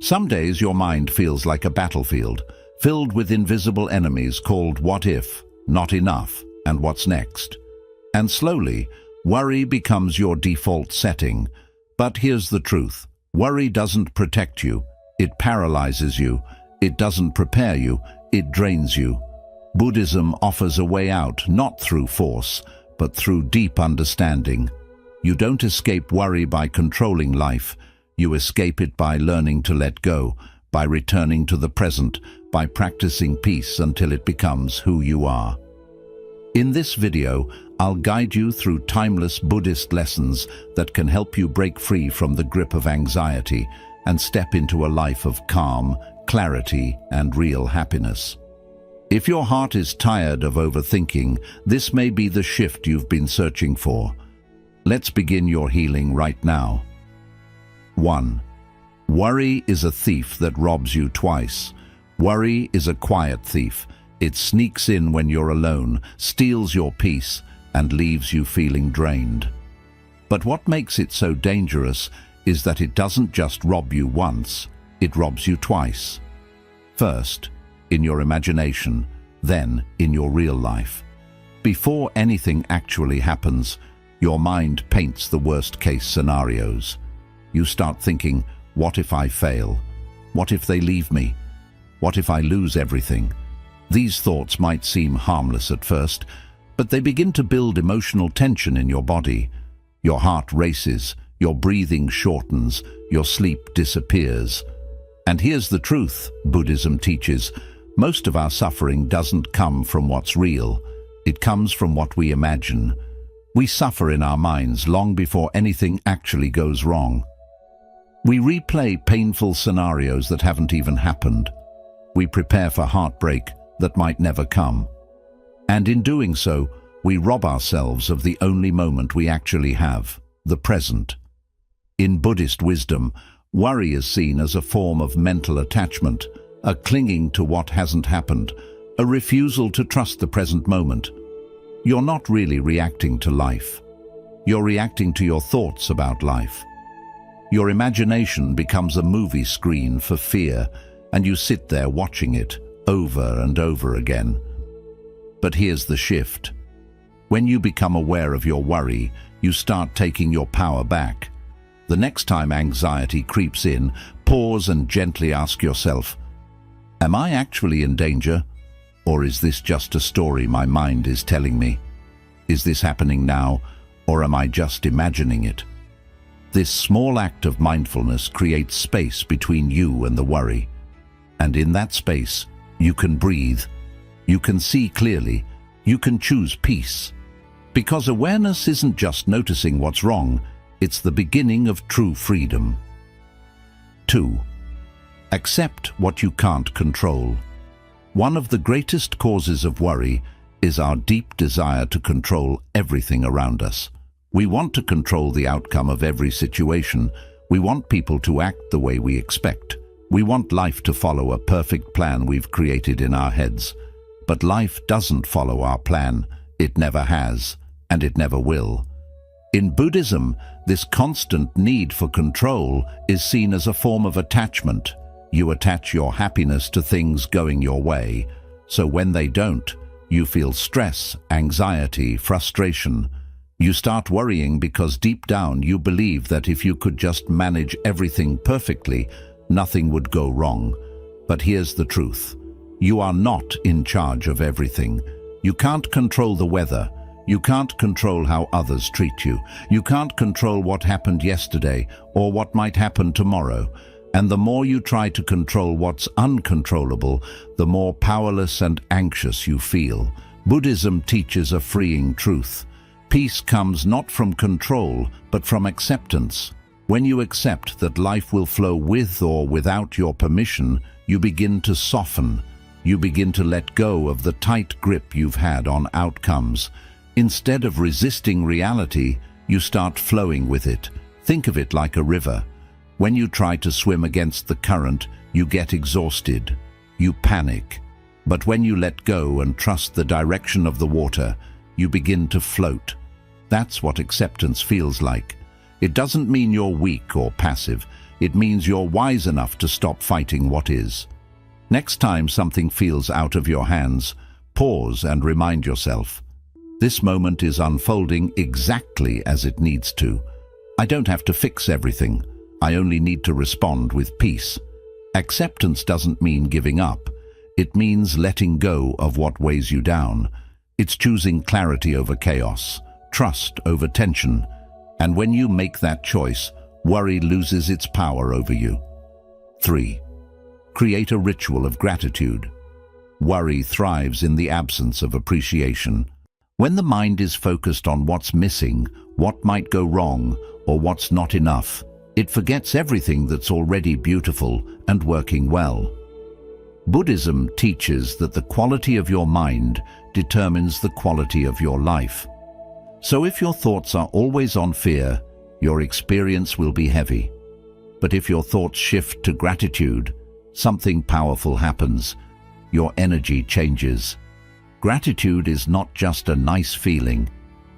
Some days your mind feels like a battlefield, filled with invisible enemies called what if, not enough, and what's next. And slowly, worry becomes your default setting. But here's the truth. Worry doesn't protect you. It paralyzes you. It doesn't prepare you. It drains you. Buddhism offers a way out, not through force, but through deep understanding. You don't escape worry by controlling life. You escape it by learning to let go, by returning to the present, by practicing peace until it becomes who you are. In this video, I'll guide you through timeless Buddhist lessons that can help you break free from the grip of anxiety and step into a life of calm, clarity, and real happiness. If your heart is tired of overthinking, this may be the shift you've been searching for. Let's begin your healing right now. 1. Worry is a thief that robs you twice. Worry is a quiet thief. It sneaks in when you're alone, steals your peace, and leaves you feeling drained. But what makes it so dangerous is that it doesn't just rob you once, it robs you twice. First, in your imagination, then in your real life. Before anything actually happens, your mind paints the worst-case scenarios. You start thinking, what if I fail? What if they leave me? What if I lose everything? These thoughts might seem harmless at first, but they begin to build emotional tension in your body. Your heart races, your breathing shortens, your sleep disappears. And here's the truth, Buddhism teaches. Most of our suffering doesn't come from what's real. It comes from what we imagine. We suffer in our minds long before anything actually goes wrong. We replay painful scenarios that haven't even happened. We prepare for heartbreak that might never come. And in doing so, we rob ourselves of the only moment we actually have, the present. In Buddhist wisdom, worry is seen as a form of mental attachment, a clinging to what hasn't happened, a refusal to trust the present moment. You're not really reacting to life. You're reacting to your thoughts about life. Your imagination becomes a movie screen for fear, and you sit there watching it over and over again. But here's the shift. When you become aware of your worry, you start taking your power back. The next time anxiety creeps in, pause and gently ask yourself, am I actually in danger? Or is this just a story my mind is telling me? Is this happening now, or am I just imagining it? This small act of mindfulness creates space between you and the worry. And in that space, you can breathe, you can see clearly, you can choose peace. Because awareness isn't just noticing what's wrong, it's the beginning of true freedom. 2. Accept what you can't control. One of the greatest causes of worry is our deep desire to control everything around us. We want to control the outcome of every situation. We want people to act the way we expect. We want life to follow a perfect plan we've created in our heads. But life doesn't follow our plan. It never has, and it never will. In Buddhism, this constant need for control is seen as a form of attachment. You attach your happiness to things going your way. So when they don't, you feel stress, anxiety, frustration. You start worrying because deep down you believe that if you could just manage everything perfectly, nothing would go wrong. But here's the truth. You are not in charge of everything. You can't control the weather. You can't control how others treat you. You can't control what happened yesterday or what might happen tomorrow. And the more you try to control what's uncontrollable, the more powerless and anxious you feel. Buddhism teaches a freeing truth. Peace comes not from control, but from acceptance. When you accept that life will flow with or without your permission, you begin to soften. You begin to let go of the tight grip you've had on outcomes. Instead of resisting reality, you start flowing with it. Think of it like a river. When you try to swim against the current, you get exhausted. You panic. But when you let go and trust the direction of the water, you begin to float. That's what acceptance feels like. It doesn't mean you're weak or passive. It means you're wise enough to stop fighting what is. Next time something feels out of your hands, pause and remind yourself, this moment is unfolding exactly as it needs to. I don't have to fix everything. I only need to respond with peace. Acceptance doesn't mean giving up. It means letting go of what weighs you down. It's choosing clarity over chaos, trust over tension. And when you make that choice, worry loses its power over you. 3. Create a ritual of gratitude. Worry thrives in the absence of appreciation. When the mind is focused on what's missing, what might go wrong, or what's not enough, it forgets everything that's already beautiful and working well. Buddhism teaches that the quality of your mind determines the quality of your life. So if your thoughts are always on fear, your experience will be heavy. But if your thoughts shift to gratitude, something powerful happens. Your energy changes. Gratitude is not just a nice feeling,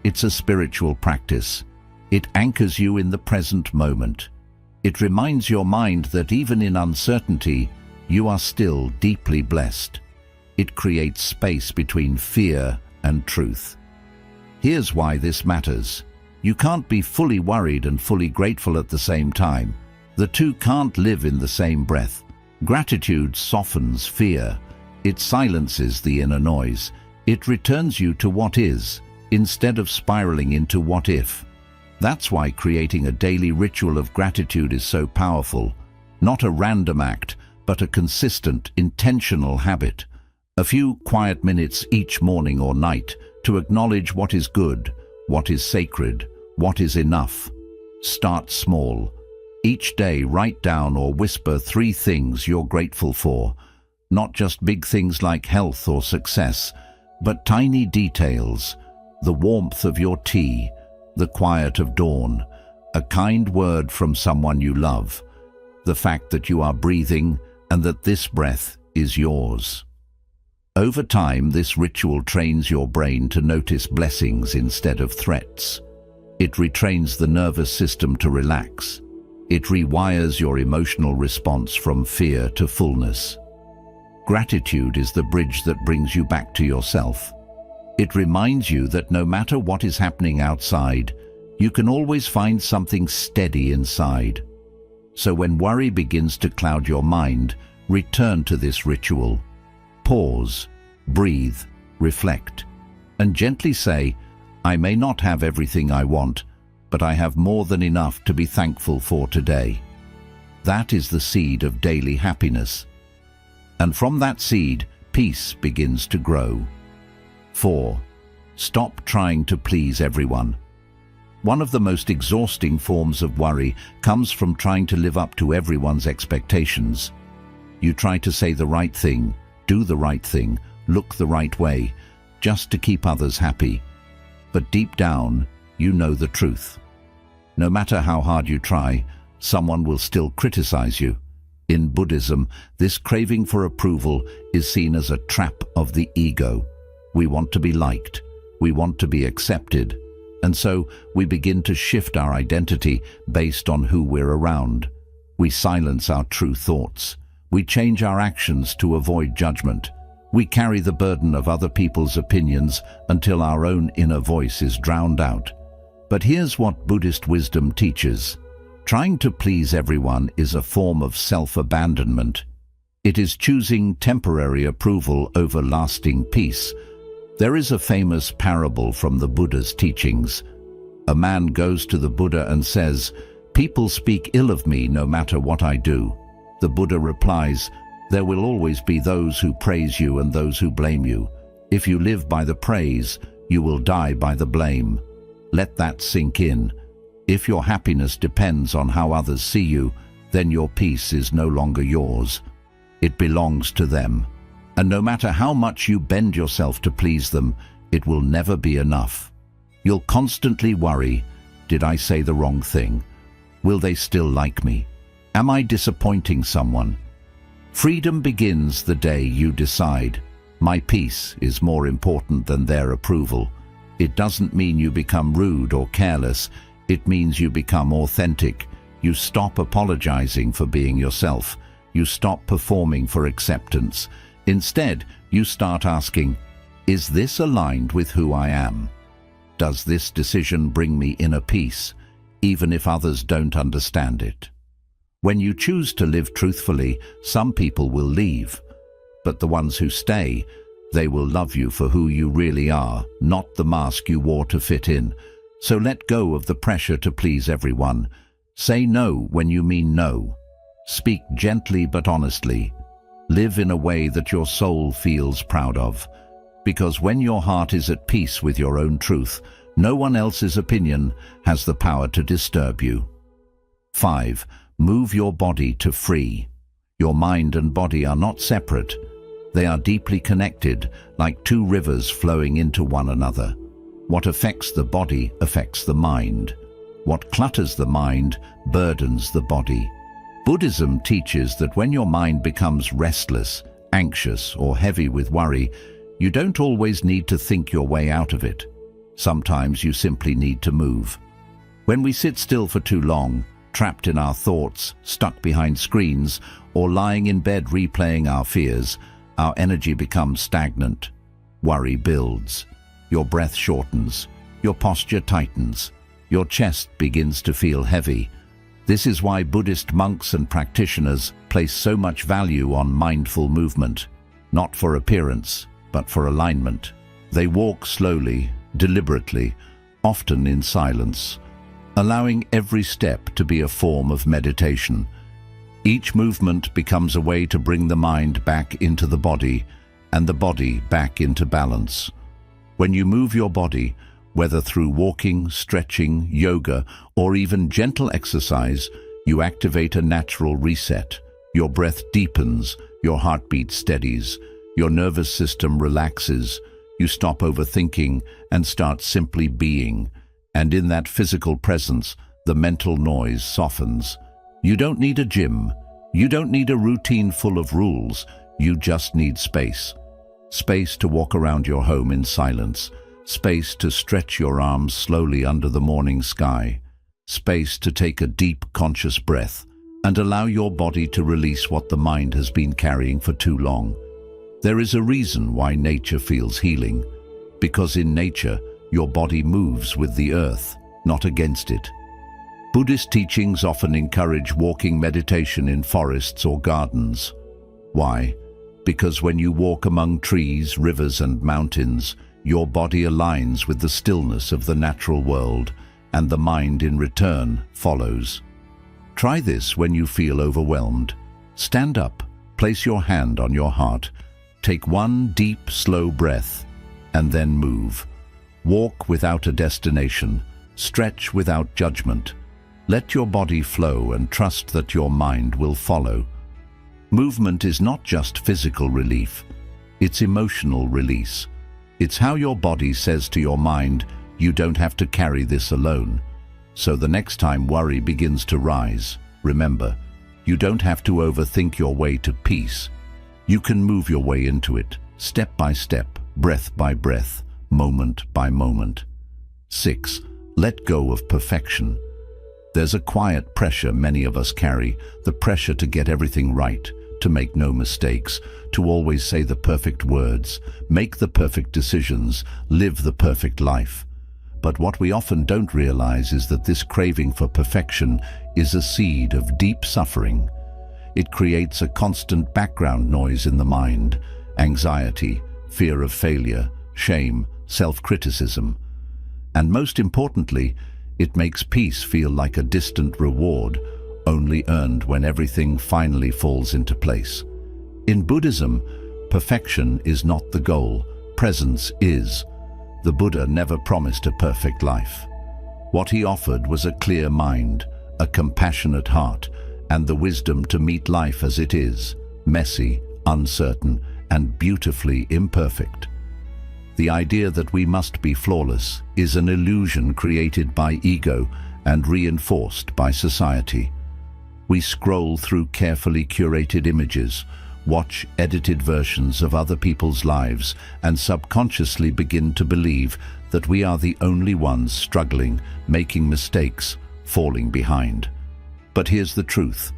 it's a spiritual practice. It anchors you in the present moment. It reminds your mind that even in uncertainty, you are still deeply blessed. It creates space between fear and truth. Here's why this matters. You can't be fully worried and fully grateful at the same time. The two can't live in the same breath. Gratitude softens fear. It silences the inner noise. It returns you to what is, instead of spiraling into what if. That's why creating a daily ritual of gratitude is so powerful. Not a random act, but a consistent, intentional habit. A few quiet minutes each morning or night to acknowledge what is good, what is sacred, what is enough. Start small. Each day write down or whisper 3 things you're grateful for. Not just big things like health or success, but tiny details. The warmth of your tea, the quiet of dawn, a kind word from someone you love, the fact that you are breathing and that this breath is yours. Over time, this ritual trains your brain to notice blessings instead of threats. It retrains the nervous system to relax. It rewires your emotional response from fear to fullness. Gratitude is the bridge that brings you back to yourself. It reminds you that no matter what is happening outside, you can always find something steady inside. So when worry begins to cloud your mind, return to this ritual. Pause, breathe, reflect, and gently say, I may not have everything I want, but I have more than enough to be thankful for today. That is the seed of daily happiness. And from that seed, peace begins to grow. 4. Stop trying to please everyone. One of the most exhausting forms of worry comes from trying to live up to everyone's expectations. You try to say the right thing, do the right thing, look the right way, just to keep others happy. But deep down, you know the truth. No matter how hard you try, someone will still criticize you. In Buddhism, this craving for approval is seen as a trap of the ego. We want to be liked. We want to be accepted. And so we begin to shift our identity based on who we're around. We silence our true thoughts. We change our actions to avoid judgment. We carry the burden of other people's opinions until our own inner voice is drowned out. But here's what Buddhist wisdom teaches. Trying to please everyone is a form of self-abandonment. It is choosing temporary approval over lasting peace. There is a famous parable from the Buddha's teachings. A man goes to the Buddha and says, "People speak ill of me no matter what I do." The Buddha replies, "There will always be those who praise you and those who blame you. If you live by the praise, you will die by the blame. Let that sink in. If your happiness depends on how others see you, then your peace is no longer yours. It belongs to them. And no matter how much you bend yourself to please them, it will never be enough. You'll constantly worry, did I say the wrong thing? Will they still like me? Am I disappointing someone? Freedom begins the day you decide, my peace is more important than their approval. It doesn't mean you become rude or careless. It means you become authentic. You stop apologizing for being yourself. You stop performing for acceptance. Instead, you start asking, is this aligned with who I am? Does this decision bring me inner peace, even if others don't understand it? When you choose to live truthfully, some people will leave, but the ones who stay, they will love you for who you really are, not the mask you wore to fit in. So let go of the pressure to please everyone. Say no when you mean no. Speak gently but honestly. Live in a way that your soul feels proud of. Because when your heart is at peace with your own truth, no one else's opinion has the power to disturb you. 5. Move your body to free. Your mind and body are not separate. They are deeply connected, like two rivers flowing into one another. What affects the body affects the mind. What clutters the mind burdens the body. Buddhism teaches that when your mind becomes restless, anxious, or heavy with worry, you don't always need to think your way out of it. Sometimes you simply need to move. When we sit still for too long, trapped in our thoughts, stuck behind screens, or lying in bed replaying our fears, our energy becomes stagnant. Worry builds. Your breath shortens. Your posture tightens. Your chest begins to feel heavy. This is why Buddhist monks and practitioners place so much value on mindful movement, not for appearance, but for alignment. They walk slowly, deliberately, often in silence, allowing every step to be a form of meditation. Each movement becomes a way to bring the mind back into the body and the body back into balance. When you move your body, whether through walking, stretching, yoga, or even gentle exercise, you activate a natural reset. Your breath deepens, your heartbeat steadies, your nervous system relaxes, you stop overthinking and start simply being. And in that physical presence, the mental noise softens. You don't need a gym. You don't need a routine full of rules. You just need space. Space to walk around your home in silence. Space to stretch your arms slowly under the morning sky. Space to take a deep, conscious breath and allow your body to release what the mind has been carrying for too long. There is a reason why nature feels healing. Because in nature, your body moves with the earth, not against it. Buddhist teachings often encourage walking meditation in forests or gardens. Why? Because when you walk among trees, rivers, and mountains, your body aligns with the stillness of the natural world, and the mind in return follows. Try this when you feel overwhelmed. Stand up, place your hand on your heart, take one deep, slow breath, and then move. Walk without a destination, stretch without judgment. Let your body flow and trust that your mind will follow. Movement is not just physical relief, it's emotional release. It's how your body says to your mind, you don't have to carry this alone. So the next time worry begins to rise, remember, you don't have to overthink your way to peace. You can move your way into it, step by step, breath by breath, moment by moment. 6. Let go of perfection. There's a quiet pressure many of us carry, the pressure to get everything right, to make no mistakes, to always say the perfect words, make the perfect decisions, live the perfect life. But what we often don't realize is that this craving for perfection is a seed of deep suffering. It creates a constant background noise in the mind, anxiety, fear of failure, shame, self-criticism. And most importantly, it makes peace feel like a distant reward, only earned when everything finally falls into place. In Buddhism, perfection is not the goal, presence is. The Buddha never promised a perfect life. What he offered was a clear mind, a compassionate heart, and the wisdom to meet life as it is, messy, uncertain, and beautifully imperfect. The idea that we must be flawless is an illusion created by ego and reinforced by society. We scroll through carefully curated images, watch edited versions of other people's lives, and subconsciously begin to believe that we are the only ones struggling, making mistakes, falling behind. But here's the truth.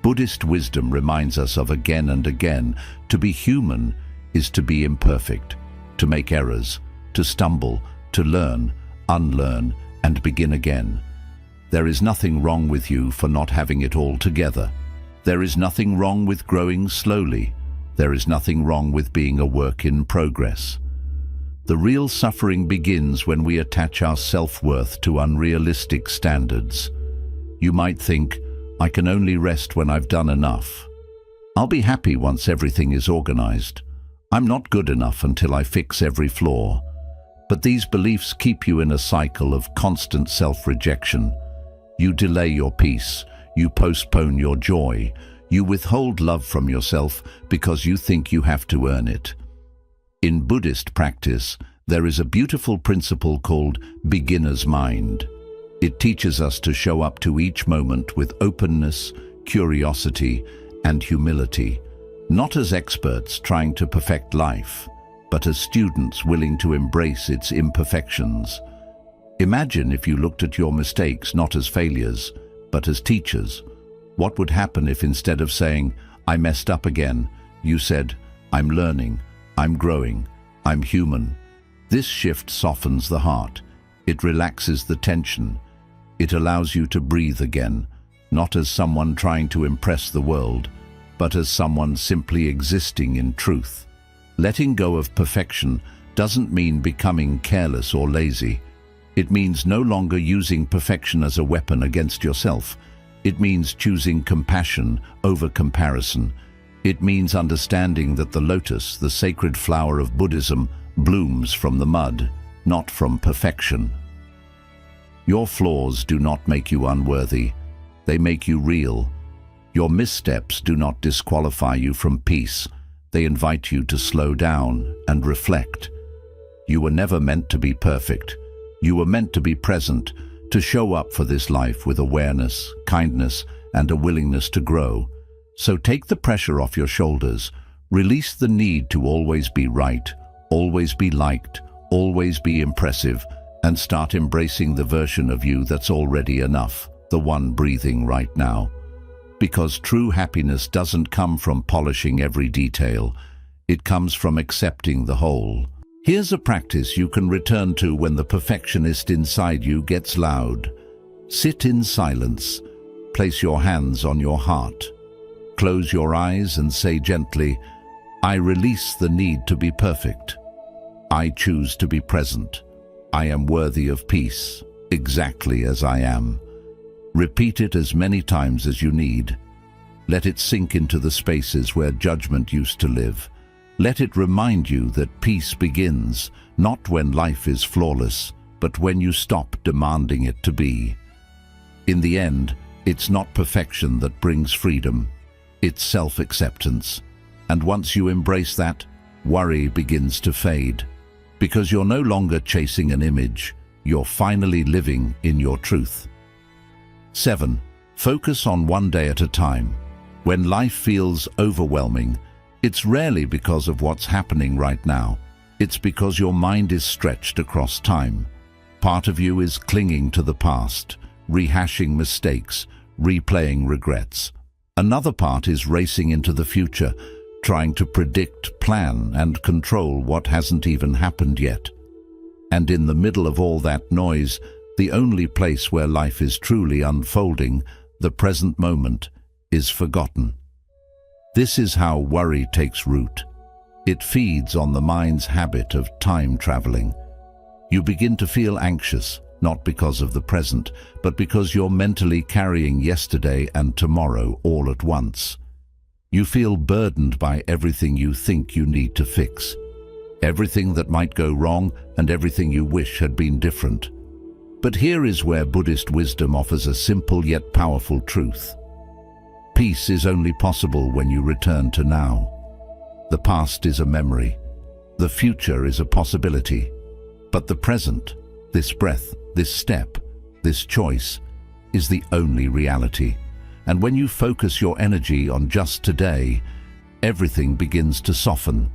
Buddhist wisdom reminds us of again and again, to be human is to be imperfect, to make errors, to stumble, to learn, unlearn, and begin again. There is nothing wrong with you for not having it all together. There is nothing wrong with growing slowly. There is nothing wrong with being a work in progress. The real suffering begins when we attach our self-worth to unrealistic standards. You might think, I can only rest when I've done enough. I'll be happy once everything is organized. I'm not good enough until I fix every flaw. But these beliefs keep you in a cycle of constant self-rejection. You delay your peace. You postpone your joy. You withhold love from yourself because you think you have to earn it. In Buddhist practice, there is a beautiful principle called beginner's mind. It teaches us to show up to each moment with openness, curiosity, and humility, not as experts trying to perfect life, but as students willing to embrace its imperfections. Imagine if you looked at your mistakes not as failures, but as teachers. What would happen if instead of saying, I messed up again, you said, I'm learning, I'm growing, I'm human? This shift softens the heart. It relaxes the tension. It allows you to breathe again, not as someone trying to impress the world, but as someone simply existing in truth. Letting go of perfection doesn't mean becoming careless or lazy. It means no longer using perfection as a weapon against yourself. It means choosing compassion over comparison. It means understanding that the lotus, the sacred flower of Buddhism, blooms from the mud, not from perfection. Your flaws do not make you unworthy. They make you real. Your missteps do not disqualify you from peace. They invite you to slow down and reflect. You were never meant to be perfect. You were meant to be present, to show up for this life with awareness, kindness, and a willingness to grow. So take the pressure off your shoulders. Release the need to always be right, always be liked, always be impressive, and start embracing the version of you that's already enough, the one breathing right now. Because true happiness doesn't come from polishing every detail. It comes from accepting the whole. Here's a practice you can return to when the perfectionist inside you gets loud. Sit in silence. Place your hands on your heart. Close your eyes and say gently, I release the need to be perfect. I choose to be present. I am worthy of peace, exactly as I am. Repeat it as many times as you need. Let it sink into the spaces where judgment used to live. Let it remind you that peace begins, not when life is flawless, but when you stop demanding it to be. In the end, it's not perfection that brings freedom. It's self-acceptance. And once you embrace that, worry begins to fade. Because you're no longer chasing an image, you're finally living in your truth. 7. Focus on one day at a time. When life feels overwhelming, it's rarely because of what's happening right now. It's because your mind is stretched across time. Part of you is clinging to the past, rehashing mistakes, replaying regrets. Another part is racing into the future, trying to predict, plan, and control what hasn't even happened yet. And in the middle of all that noise, the only place where life is truly unfolding, the present moment, is forgotten. This is how worry takes root. It feeds on the mind's habit of time traveling. You begin to feel anxious, not because of the present, but because you're mentally carrying yesterday and tomorrow all at once. You feel burdened by everything you think you need to fix, everything that might go wrong and everything you wish had been different. But here is where Buddhist wisdom offers a simple yet powerful truth. Peace is only possible when you return to now. The past is a memory. The future is a possibility. But the present, this breath, this step, this choice, is the only reality. And when you focus your energy on just today, everything begins to soften.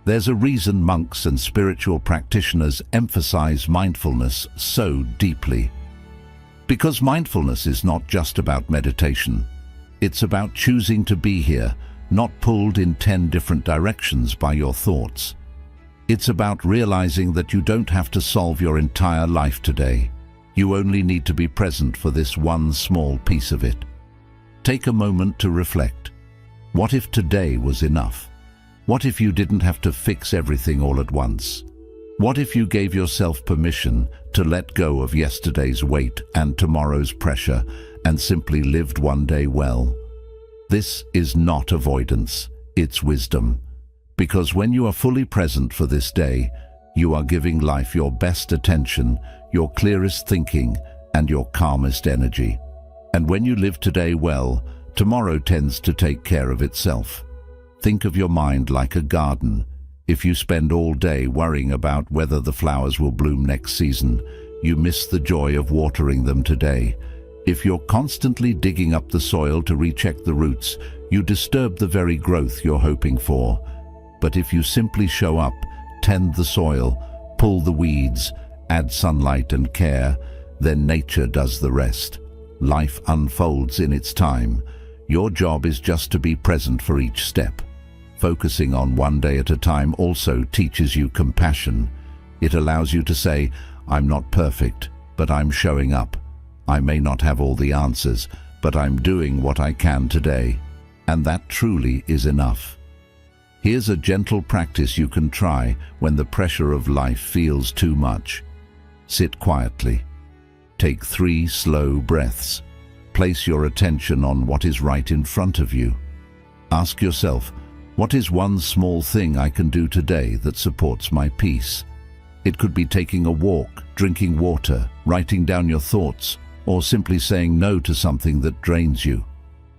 There's a reason monks and spiritual practitioners emphasize mindfulness so deeply. Because mindfulness is not just about meditation. It's about choosing to be here, not pulled in 10 different directions by your thoughts. It's about realizing that you don't have to solve your entire life today. You only need to be present for this one small piece of it. Take a moment to reflect. What if today was enough? What if you didn't have to fix everything all at once? What if you gave yourself permission to let go of yesterday's weight and tomorrow's pressure and simply lived one day well? This is not avoidance, it's wisdom. Because when you are fully present for this day, you are giving life your best attention, your clearest thinking, and your calmest energy. And when you live today well, tomorrow tends to take care of itself. Think of your mind like a garden. If you spend all day worrying about whether the flowers will bloom next season, you miss the joy of watering them today. If you're constantly digging up the soil to recheck the roots, you disturb the very growth you're hoping for. But if you simply show up, tend the soil, pull the weeds, add sunlight and care, then nature does the rest. Life unfolds in its time. Your job is just to be present for each step. Focusing on one day at a time also teaches you compassion. It allows you to say, I'm not perfect, but I'm showing up. I may not have all the answers, but I'm doing what I can today. And that truly is enough. Here's a gentle practice you can try when the pressure of life feels too much. Sit quietly. Take 3 slow breaths. Place your attention on what is right in front of you. Ask yourself, what is one small thing I can do today that supports my peace? It could be taking a walk, drinking water, writing down your thoughts, or simply saying no to something that drains you.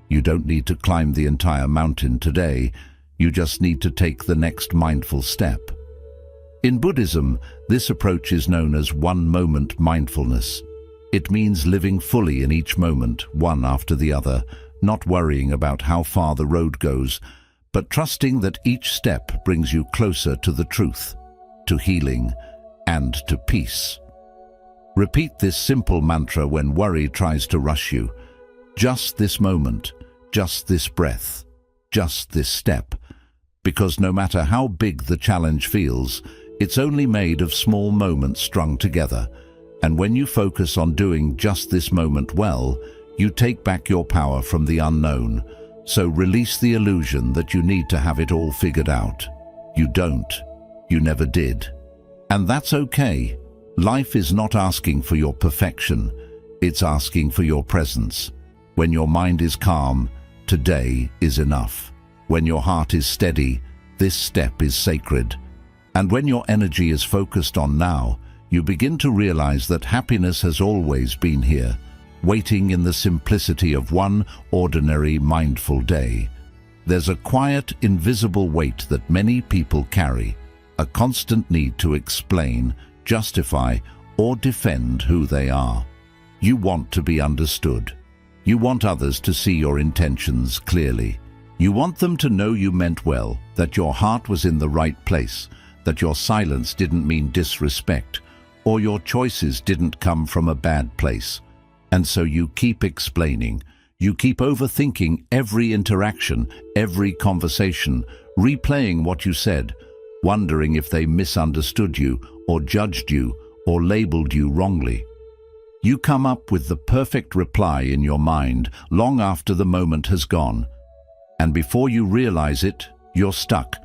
You don't need to climb the entire mountain today. You just need to take the next mindful step. In Buddhism, this approach is known as one-moment mindfulness. It means living fully in each moment, one after the other, not worrying about how far the road goes, but trusting that each step brings you closer to the truth, to healing, and to peace. Repeat this simple mantra when worry tries to rush you. Just this moment, just this breath, just this step. Because no matter how big the challenge feels, it's only made of small moments strung together. And when you focus on doing just this moment well, you take back your power from the unknown. So release the illusion that you need to have it all figured out. You don't. You never did. And that's okay. Life is not asking for your perfection. It's asking for your presence. When your mind is calm, today is enough. When your heart is steady, this step is sacred. And when your energy is focused on now, you begin to realize that happiness has always been here, waiting in the simplicity of one ordinary mindful day. There's a quiet, invisible weight that many people carry, a constant need to explain, justify, or defend who they are. You want to be understood. You want others to see your intentions clearly. You want them to know you meant well, that your heart was in the right place, that your silence didn't mean disrespect, or your choices didn't come from a bad place. And so you keep explaining. You keep overthinking every interaction, every conversation, replaying what you said, wondering if they misunderstood you, or judged you, or labeled you wrongly. You come up with the perfect reply in your mind long after the moment has gone. And before you realize it, you're stuck,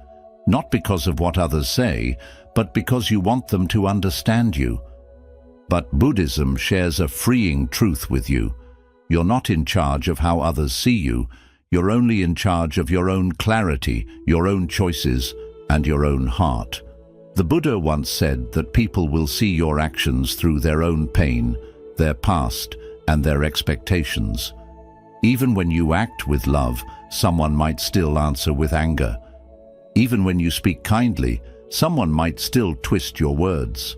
not because of what others say, but because you want them to understand you. But Buddhism shares a freeing truth with you. You're not in charge of how others see you. You're only in charge of your own clarity, your own choices, and your own heart. The Buddha once said that people will see your actions through their own pain, their past, and their expectations. Even when you act with love, someone might still answer with anger. Even when you speak kindly, someone might still twist your words.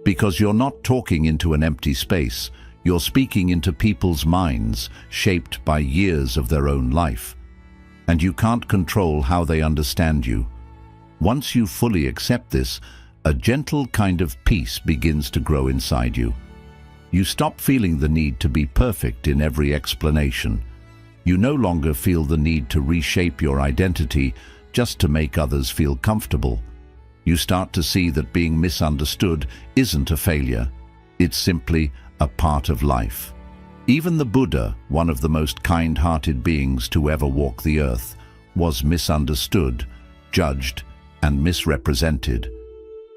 Because you're not talking into an empty space, you're speaking into people's minds, shaped by years of their own life. And you can't control how they understand you. Once you fully accept this, a gentle kind of peace begins to grow inside you. You stop feeling the need to be perfect in every explanation. You no longer feel the need to reshape your identity just to make others feel comfortable. You start to see that being misunderstood isn't a failure. It's simply a part of life. Even the Buddha, one of the most kind-hearted beings to ever walk the earth, was misunderstood, judged, and misrepresented.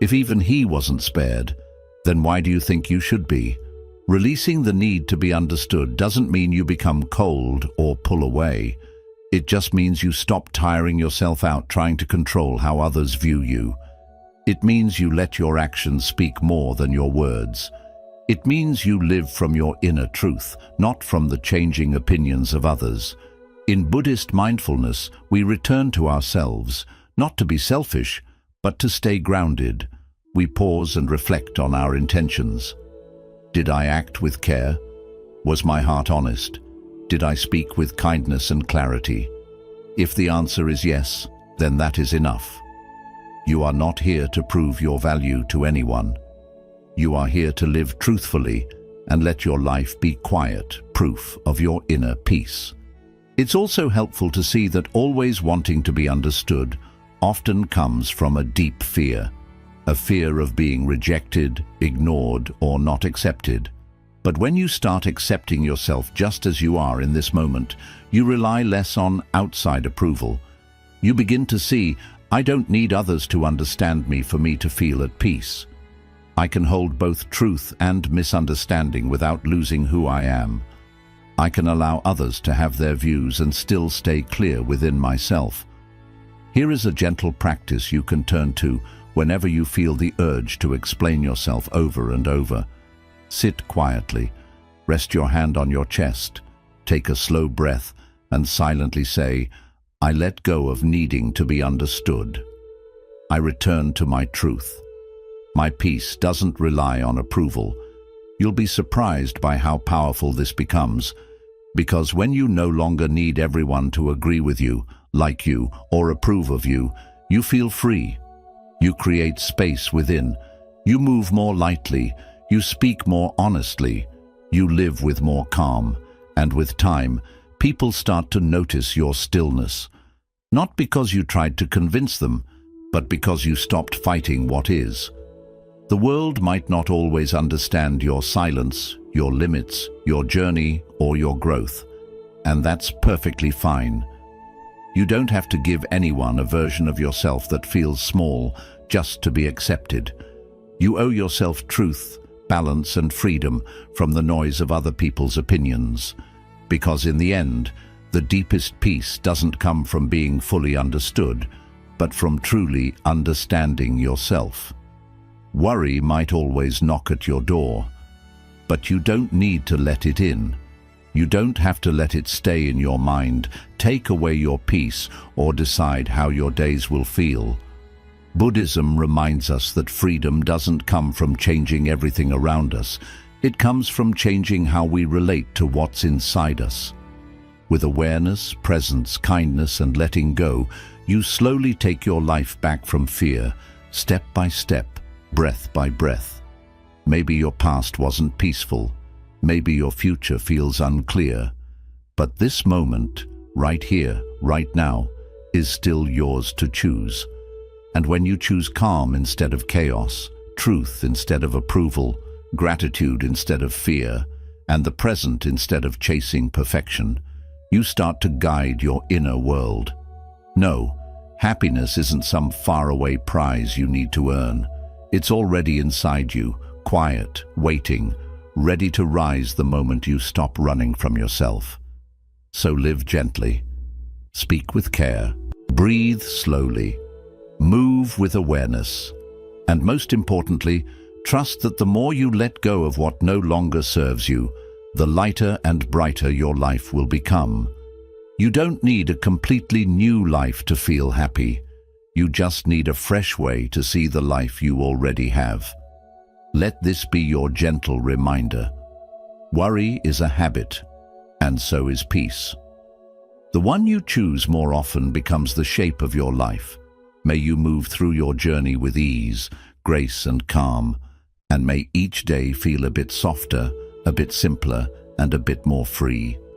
If even he wasn't spared, then why do you think you should be? Releasing the need to be understood doesn't mean you become cold or pull away. It just means you stop tiring yourself out trying to control how others view you. It means you let your actions speak more than your words. It means you live from your inner truth, not from the changing opinions of others. In Buddhist mindfulness, we return to ourselves, not to be selfish, but to stay grounded. We pause and reflect on our intentions. Did I act with care? Was my heart honest? Did I speak with kindness and clarity? If the answer is yes, then that is enough. You are not here to prove your value to anyone. You are here to live truthfully and let your life be quiet proof of your inner peace. It's also helpful to see that always wanting to be understood often comes from a deep fear. A fear of being rejected, ignored, or not accepted. But when you start accepting yourself just as you are in this moment, you rely less on outside approval. You begin to see, I don't need others to understand me for me to feel at peace. I can hold both truth and misunderstanding without losing who I am. I can allow others to have their views and still stay clear within myself. Here is a gentle practice you can turn to whenever you feel the urge to explain yourself over and over. Sit quietly, rest your hand on your chest, take a slow breath, and silently say, I let go of needing to be understood. I return to my truth. My peace doesn't rely on approval. You'll be surprised by how powerful this becomes, because when you no longer need everyone to agree with you, like you, or approve of you, you feel free. You create space within. You move more lightly. You speak more honestly. You live with more calm. And with time, people start to notice your stillness. Not because you tried to convince them, but because you stopped fighting what is. The world might not always understand your silence, your limits, your journey, or your growth. And that's perfectly fine. You don't have to give anyone a version of yourself that feels small just to be accepted. You owe yourself truth, balance, and freedom from the noise of other people's opinions. Because in the end, the deepest peace doesn't come from being fully understood, but from truly understanding yourself. Worry might always knock at your door, but you don't need to let it in. You don't have to let it stay in your mind, take away your peace, or decide how your days will feel. Buddhism reminds us that freedom doesn't come from changing everything around us. It comes from changing how we relate to what's inside us. With awareness, presence, kindness, and letting go, you slowly take your life back from fear, step by step, breath by breath. Maybe your past wasn't peaceful. Maybe your future feels unclear. But this moment, right here, right now, is still yours to choose. And when you choose calm instead of chaos, truth instead of approval, gratitude instead of fear, and the present instead of chasing perfection, you start to guide your inner world. No, happiness isn't some faraway prize you need to earn. It's already inside you, quiet, waiting, ready to rise the moment you stop running from yourself. So live gently, speak with care, breathe slowly, move with awareness, and most importantly, trust that the more you let go of what no longer serves you, the lighter and brighter your life will become. You don't need a completely new life to feel happy. You just need a fresh way to see the life you already have. Let this be your gentle reminder. Worry is a habit, and so is peace. The one you choose more often becomes the shape of your life. May you move through your journey with ease, grace, and calm, and may each day feel a bit softer, a bit simpler, and a bit more free.